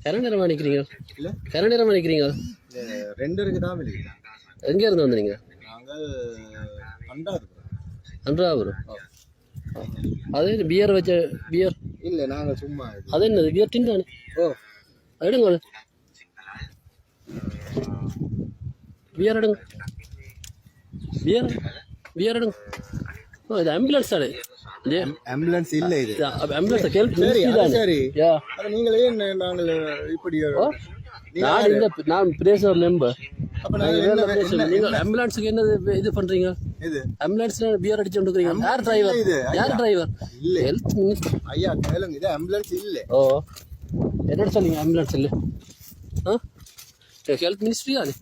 கரை நேரமாக நிற்கிறீங்க? இல்லை கரை நேரமாக நிற்கிறீங்க? ரெண்டு இருக்கு தான் வெளியே. எங்கேருந்து வந்தீங்க? நாங்கள் அண்டாது. அன்றாபுரம். அது பியர் வச்ச பியர் இல்லை, நாங்கள் சும்மா அது என்னது பியர் டின் தானே? ஓ எடுங்க பியர் எடுங்க. பியர் பியர் எடுங்க. ஓ இது ஆம்புலன்ஸ் தானே? ஆம்புலன்ஸ் இல்லை, இது ஆம்புலன்ஸ் கேள்வி. சரி, நீங்களே நாங்கள் இப்படி நான் பிரேச மெம்பர். அப்போ நீங்க ஆம்புலன்ஸுக்கு என்னது இது பண்றீங்க? இது ஆம்புலன்ஸ்ல பியர் அடிச்சு கொண்டிருக்கீங்க. யார் டிரைவர்? யார் டிரைவர்? இல்லை ஹெல்த் மினிஸ்டர். ஐயா கேளுங்க, இது ஆம்புலன்ஸ் இல்லை. ஓ என்னோட சொல்லுங்க ஆம்புலன்ஸ் இல்லை. ஹெல்த் மினிஸ்ட்ரி தானே?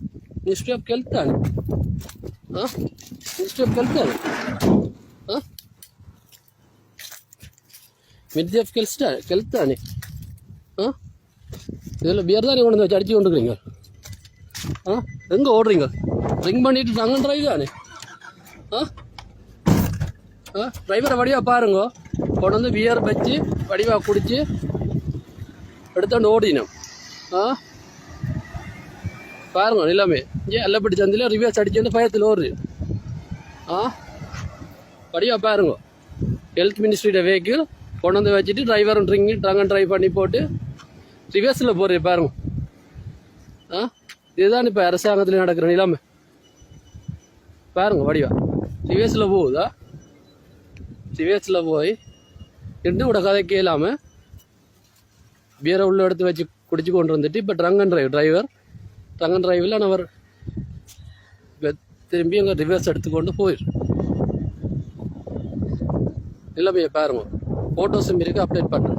மினிஸ்ட்ரி ஆஃப் ஹெல்த் தானே? மினிஸ்ட்ரி ஆஃப் ஹெல்த் தானே? மினிஸ்ட்ரி ஆஃப் ஹெல்த் தானே? இதில் பியர் தானே கொண்டு வந்து அடிச்சு கொண்டுருக்கிறீங்க. எங்கே ஓடுறீங்க? ரிங் பண்ணிட்டு நாங்கள் டிரைவ் தானே? டிரைவரை வடிவாக பாருங்க. கொண்டு வந்து பியர் வச்சு வடிவாக குடிச்சு எடுத்தாண்டு ஓடினோம். பாருங்க எல்லாமே இங்கே எல்லப்பட்டி சந்தில் ரிவர்ஸ் அடிச்சு வந்து பயத்தில் ஓடுது. வடிவாக பாருங்க. ஹெல்த் மினிஸ்ட்ரியோட வெஹிக்கிள் கொண்டு வந்து வச்சுட்டு டிரைவரும் ட்ரங்க் அண்ட் ட்ரைவ் பண்ணி போட்டு ரிவர்ஸில் போடுறது பாருங்க. இதுதான் இப்போ அரசாங்கத்தில் நடக்கிற நிலைமை. பாருங்க வடிவா ரிவர்ஸில் போகுதா? ரிவர்ஸில் போய் ரெண்டு கூட கதை கேளாம பியரை உள்ள எடுத்து வச்சு குடிச்சு கொண்டு வந்துட்டு இப்போ ட்ரங்க் அண்ட் டிரைவில் அவர் திரும்பி அங்கே ரிவர்ஸ் எடுத்துக்கொண்டு போயிடும். நிலைமையை பாருங்க. ஃபோட்டோஸும் இருக்குது, அப்டேட் பண்ணுறேன்.